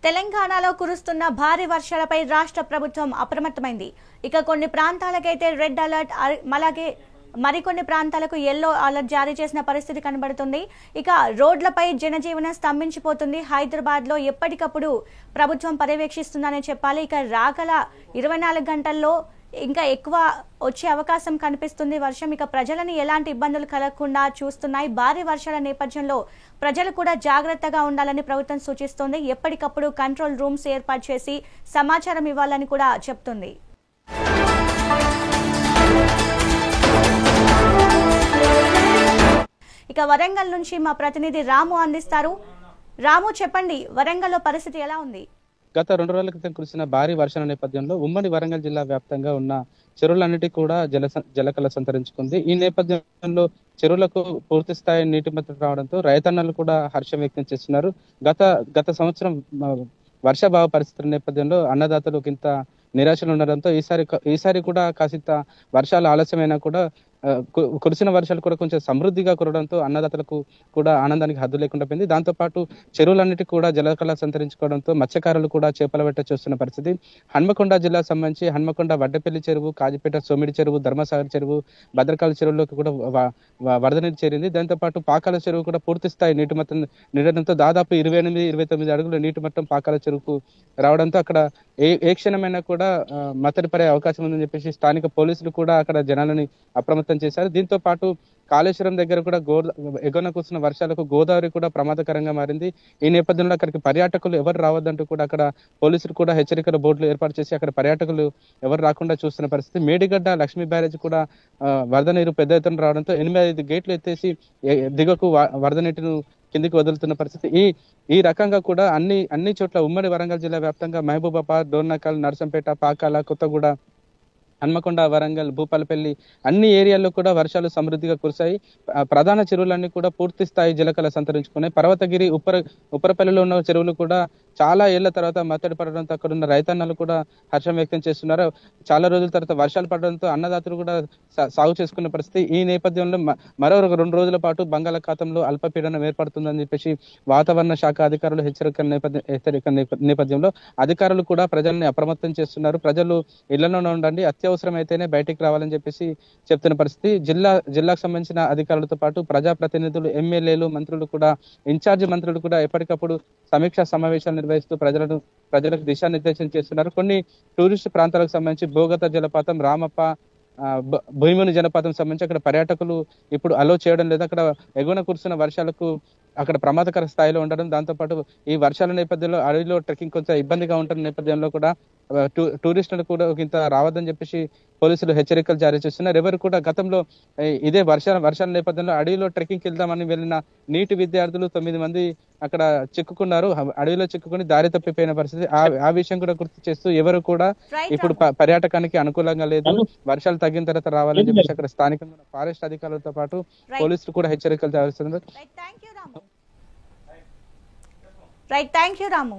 తెలంగాణలో కురుస్తున్న భారీ వర్షాలపై రాష్ట్ర ప్రభుత్వం అప్రమత్తమైంది. ఇక కొన్ని ప్రాంతాలకైతే రెడ్ అలర్ట్, అలాగే మరికొన్ని ప్రాంతాలకు యెల్లో అలర్ట్ జారీ చేసిన పరిస్థితి కనబడుతుంది. ఇక రోడ్లపై జనజీవనం స్తంభించిపోతుంది. హైదరాబాద్ లో ఎప్పటికప్పుడు ప్రభుత్వం పర్యవేక్షిస్తుందనే చెప్పాలి. ఇక రాగల 24 గంటల్లో ఇంకా ఎక్కువ వచ్చే అవకాశం కనిపిస్తుంది వర్షం. ఇక ప్రజలను ఎలాంటి ఇబ్బందులు కలగకుండా చూస్తున్నాయి. భారీ వర్షాల నేపథ్యంలో ప్రజలు కూడా జాగ్రత్తగా ఉండాలని ప్రభుత్వం సూచిస్తోంది. ఎప్పటికప్పుడు కంట్రోల్ రూమ్స్ ఏర్పాటు చేసి సమాచారం ఇవ్వాలని కూడా చెప్తుంది. ఇక వరంగల్ నుంచి మా ప్రతినిధి రాము అందిస్తారు. రాము, చెప్పండి, వరంగల్లో పరిస్థితి ఎలా ఉంది? గత 2 రోజుల క్రితం కురిసిన భారీ వర్షాల నేపథ్యంలో ఉమ్మడి వరంగల్ జిల్లా వ్యాప్తంగా ఉన్న చెరువులన్నిటికీ కూడా జలకళ సంతరించుకుంది. ఈ నేపథ్యంలో చెరువులకు పూర్తి స్థాయి నీటి మద్దతు రావడంతో రైతన్నలు కూడా హర్షం వ్యక్తం చేస్తున్నారు. గత సంవత్సరం వర్షాభావ పరిస్థితుల నేపథ్యంలో అన్నదాతలు ఇంత నిరాశలు ఉండడంతో ఈసారి కూడా కాసింత వర్షాలు ఆలస్యమైనా కూడా కురిసిన వర్షాలు కూడా కొంచెం సమృద్ధిగా కురవడంతో అన్నదాతలకు కూడా ఆనందానికి హద్దు లేకుండా పోయింది. దాంతోపాటు చెరువులన్నిటికీ కూడా జలకళ సంతరించుకోవడంతో మత్స్యకారులు కూడా చేపల వేట చూస్తున్న పరిస్థితి. హన్మకొండ జిల్లాకు సంబంధించి హన్మకొండ వడ్డపల్లి చెరువు, కాజిపేట సోమిడి చెరువు, ధర్మసాగర్ చెరువు, భద్రకాళి చెరువులోకి కూడా వరద నీరు చేరింది. దాంతోపాటు పాకాల చెరువు కూడా పూర్తి స్థాయి నీటి మట్టం నిండడంతో దాదాపు 28-29 అడుగుల నీటి మట్టం పాకాల చెరువుకు రావడంతో అక్కడ ఏ క్షణమైనా కూడా మత్తడి పడే అవకాశం ఉందని చెప్పేసి స్థానిక పోలీసులు కూడా అక్కడ జనాలని అప్రమత్తం చేశారు. దీంతో పాటు కాళేశ్వరం దగ్గర కూడా ఎగువన కురిసిన వర్షాలకు గోదావరి కూడా ప్రమాదకరంగా మారింది. ఈ నేపథ్యంలో అక్కడికి పర్యాటకులు ఎవరు రావద్దంటూ కూడా అక్కడ పోలీసులు కూడా హెచ్చరికల బోర్డులు ఏర్పాటు చేసి అక్కడ పర్యాటకులు ఎవరు రాకుండా చూస్తున్న పరిస్థితి. మేడిగడ్డ లక్ష్మీ బ్యారేజ్ కూడా వరద నీరు పెద్ద ఎత్తున రావడంతో 8 గేట్లు ఎత్తేసి దిగకు వరద నీటిని కిందికి వదులుతున్న పరిస్థితి. ఈ రకంగా కూడా అన్ని చోట్ల ఉమ్మడి వరంగల్ జిల్లా వ్యాప్తంగా మహబూబాబాద్, డోర్నకల్, నర్సంపేట, పాకాల, కొత్తగూడ, హన్మకొండ, వరంగల్, భూపాలపల్లి అన్ని ఏరియాల్లో కూడా వర్షాలు సమృద్ధిగా కురిశాయి. ప్రధాన చెరువులన్నీ కూడా పూర్తి స్థాయి జలకళ సంతరించుకున్నాయి. పర్వతగిరి, ఉప్పరపల్లిలో ఉన్న చెరువులు కూడా చాలా ఏళ్ల తర్వాత మత్తడి పడడంతో అక్కడ ఉన్న రైతన్నలు కూడా హర్షం వ్యక్తం చేస్తున్నారు. చాలా రోజుల తర్వాత వర్షాలు పడడంతో అన్నదాతలు కూడా సాగు చేసుకున్న పరిస్థితి. ఈ నేపథ్యంలో మరో 2 రోజుల పాటు బంగాళాఖాతంలో అల్పపీడనం ఏర్పడుతుందని చెప్పేసి వాతావరణ శాఖ అధికారులు హెచ్చరిక నేపథ్యంలో అధికారులు కూడా ప్రజల్ని అప్రమత్తం చేస్తున్నారు. ప్రజలు ఇళ్లలోనే ఉండండి, అత్యవసరం అయితేనే బయటికి రావాలని చెప్పేసి చెప్తున్న పరిస్థితి. జిల్లాకు సంబంధించిన అధికారులతో పాటు ప్రజాప్రతినిధులు, ఎమ్మెల్యేలు, మంత్రులు కూడా, ఇన్ఛార్జి మంత్రులు కూడా ఎప్పటికప్పుడు సమీక్షా సమావేశాలు నిర్వహిస్తూ ప్రజలకు దిశానిర్దేశం చేస్తున్నారు. కొన్ని టూరిస్ట్ ప్రాంతాలకు సంబంధించి భూగత జలపాతం, రామప్ప, భూమిని జలపాతం సంబంధించి అక్కడ పర్యాటకులు ఇప్పుడు అలో చేయడం లేదు. అక్కడ ఎగువన కురుస్తున్న వర్షాలకు అక్కడ ప్రమాదకర స్థాయిలో ఉండడం, దాంతోపాటు ఈ వర్షాల నేపథ్యంలో అడవిలో ట్రెక్కింగ్ కొంచెం ఇబ్బందిగా ఉంటున్న నేపథ్యంలో కూడా టూరిస్టులు కూడా ఇంత రావద్దని చెప్పేసి పోలీసులు హెచ్చరికలు జారీ చేస్తున్నారు. ఎవరు కూడా గతంలో ఇదే వర్షాల నేపథ్యంలో అడవిలో ట్రెక్కింగ్కి వెళ్దామని వెళ్ళిన నీటి విద్యార్థులు 9 మంది అక్కడ చిక్కుకున్నారు. అడవిలో చిక్కుకుని దారి తప్పిపోయిన పరిస్థితి. ఆ విషయం కూడా గుర్తు చేస్తూ ఎవరు కూడా ఇప్పుడు పర్యాటకానికి అనుకూలంగా లేదు, వర్షాలు తగ్గిన తర్వాత రావాలని చెప్పేసి అక్కడ స్థానికంగా ఫారెస్ట్ అధికారులతో పాటు పోలీసులు కూడా హెచ్చరికలు జారీ చేస్తున్నారు. Thank you Ramu.